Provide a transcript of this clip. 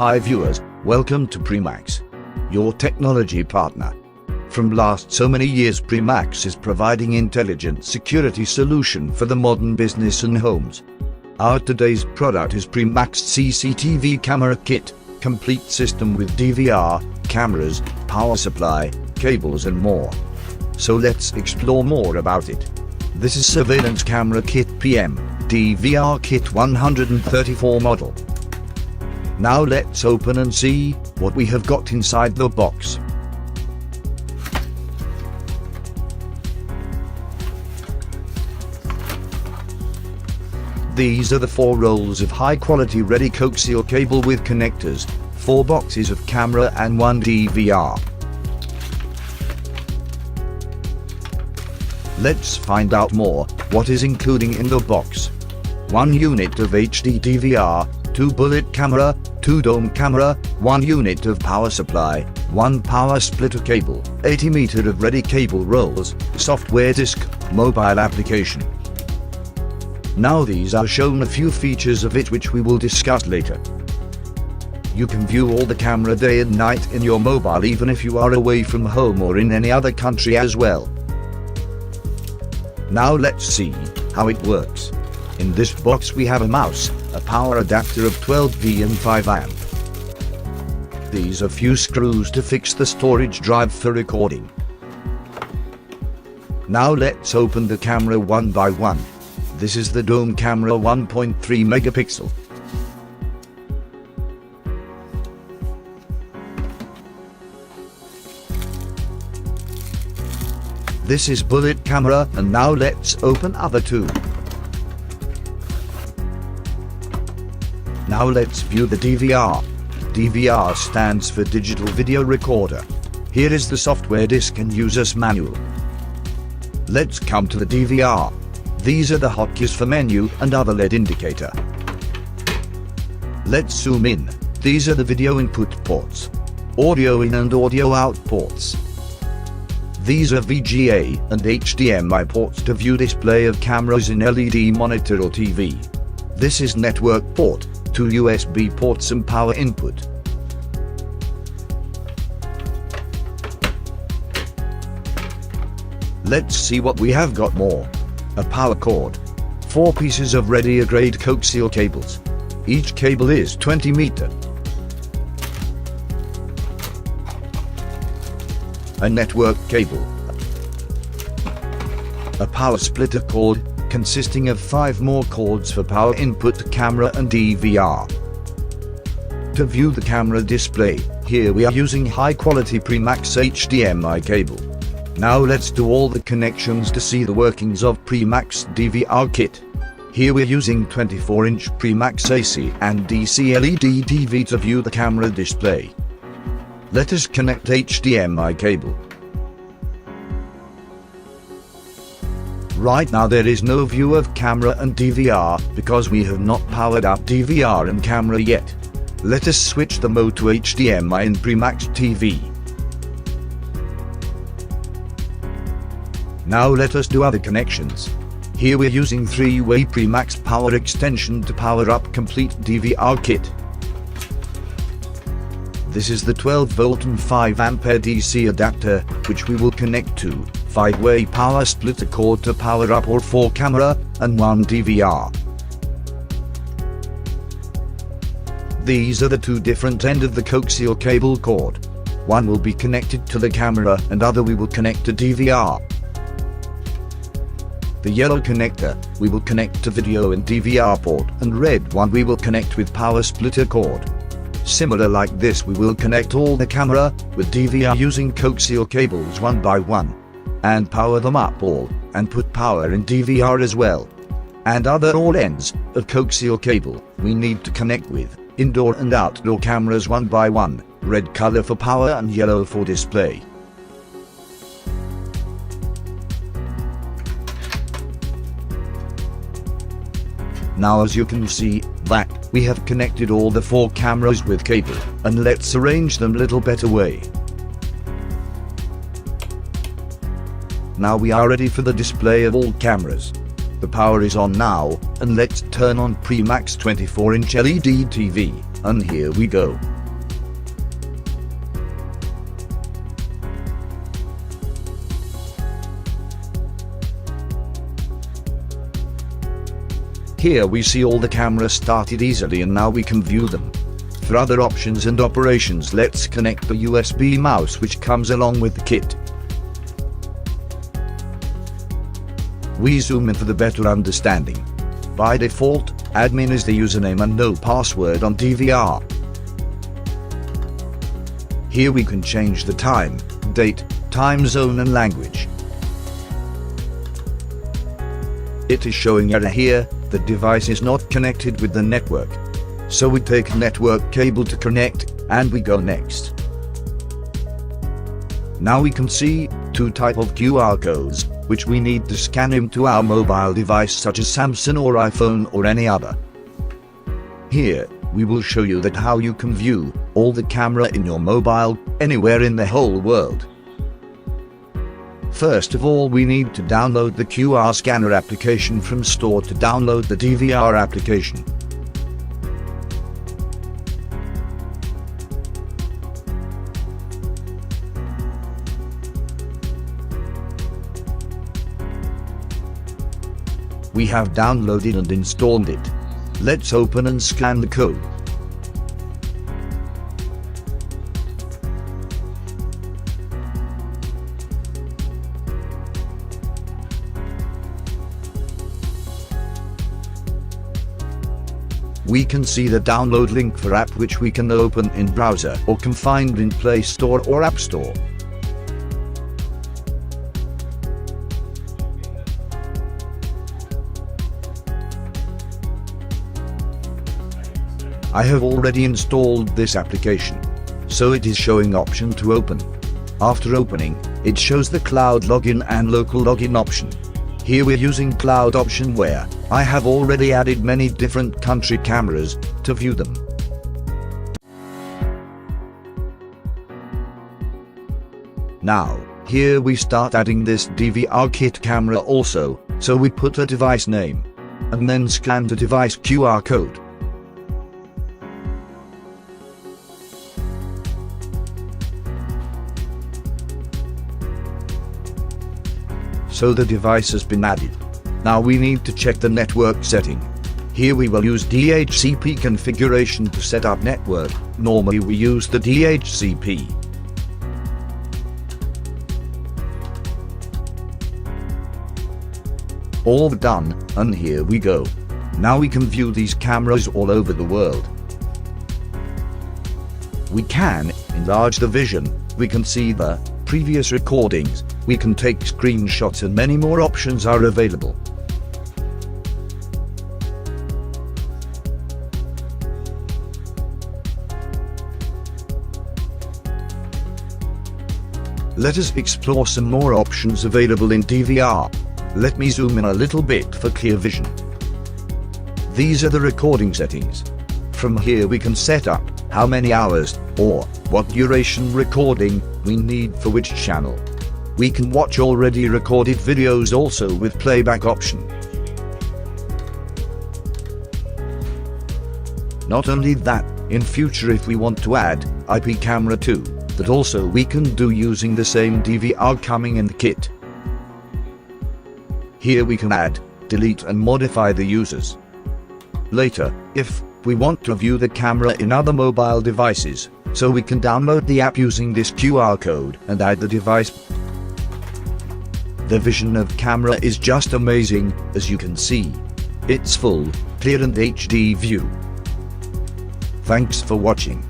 Hi viewers, welcome to Premax, your technology partner. From last so many years, Premax is providing intelligent security solution for the modern business and homes. Our today's product is Premax CCTV camera kit, complete system with DVR, cameras, power supply, cables and more. So let's explore more about it. This is surveillance camera kit PM-DVRKIT134 model. Now let's open and see what we have got inside the box. These are the 4 rolls of high-quality ready coaxial cable with connectors, 4 boxes of camera and 1 DVR. Let's find out more what is including in the box. 1 unit of HD DVR, 2 bullet camera, 2 dome camera, 1 unit of power supply, 1 power splitter cable, 80 meter of ready cable rolls, software disk, mobile application. Now these are shown a few features of it which we will discuss later. You can view all the camera day and night in your mobile even if you are away from home or in any other country as well. Now let's see how it works. In this box we have a mouse, a power adapter of 12V and 5A. These are few screws to fix the storage drive for recording. Now let's open the camera one by one. This is the dome camera 1.3 megapixel. This is bullet camera, and now let's open other 2. Now let's view the DVR. DVR stands for Digital Video Recorder. Here is the software disk and user's manual. Let's come to the DVR. These are the hotkeys for menu and other LED indicator. Let's zoom in. These are the video input ports, audio in and audio out ports. These are VGA and HDMI ports to view display of cameras in LED monitor or TV. This is network port, 2 USB ports and power input. Let's see what we have got more. A power cord, 4 pieces of ready grade coaxial cables. Each cable is 20 meter. A network cable. A power splitter cord, consisting of 5 more cords for power input to camera and DVR. To view the camera display, here we are using high quality Premax HDMI cable. Now let's do all the connections to see the workings of Premax DVR kit. Here we're using 24-inch Premax AC and DC LED TV to view the camera display. Let us connect HDMI cable. Right now there is no view of camera and DVR because we have not powered up DVR and camera yet. Let us switch the mode to HDMI in Premax TV. Now let us do other connections. Here we're using 3-way Premax power extension to power up complete DVR kit. This is the 12 volt and 5 ampere DC adapter, which we will connect to 5-way power splitter cord to power up all 4 camera and 1 DVR. These are the 2 different ends of the coaxial cable cord. One will be connected to the camera and other we will connect to DVR. The yellow connector we will connect to video and DVR port, and red one we will connect with power splitter cord. Similar like this we will connect all the camera with DVR using coaxial cables one by one, and power them up all, and put power in DVR as well. And other all ends of coaxial cable we need to connect with indoor and outdoor cameras one by one, red color for power and yellow for display. Now as you can see, that we have connected all the 4 cameras with cable, and let's arrange them little better way. Now we are ready for the display of all cameras. The power is on now, and let's turn on Premax 24-inch LED TV, and here we go. Here we see all the cameras started easily, and now we can view them. For other options and operations, let's connect the USB mouse which comes along with the kit. We zoom in for the better understanding. By default, admin is the username and no password on DVR. Here we can change the time, date, time zone and language. It is showing error here. The device is not connected with the network. So we take network cable to connect, and we go next. Now we can see two types of QR codes, which we need to scan into our mobile device such as Samsung or iPhone or any other. Here, we will show you that how you can view all the camera in your mobile, anywhere in the whole world. First of all, we need to download the QR scanner application from store to download the DVR application. We have downloaded and installed it. Let's open and scan the code. We can see the download link for app which we can open in browser or can find in Play Store or App Store. I have already installed this application, so it is showing option to open. After opening, it shows the cloud login and local login option. Here we're using cloud option where I have already added many different country cameras to view them. Now, here we start adding this DVR'Kit camera also, so we put a device name, and then scan the device QR code. So the device has been added. Now we need to check the network setting. Here we will use DHCP configuration to set up network. Normally we use the DHCP. All done, and here we go. Now we can view these cameras all over the world. We can enlarge the vision. We can see the previous recordings. We can take screenshots, and many more options are available. Let us explore some more options available in DVR. Let me zoom in a little bit for clear vision. These are the recording settings. From here we can set up how many hours or what duration recording we need for which channel. We can watch already recorded videos also with playback option. Not only that, in future if we want to add IP camera too, that also we can do using the same DVR coming in the kit. Here we can add, delete and modify the users. Later, if we want to view the camera in other mobile devices, so we can download the app using this QR code and add the device. The vision of camera is just amazing, as you can see. It's full, clear and HD view. Thanks for watching.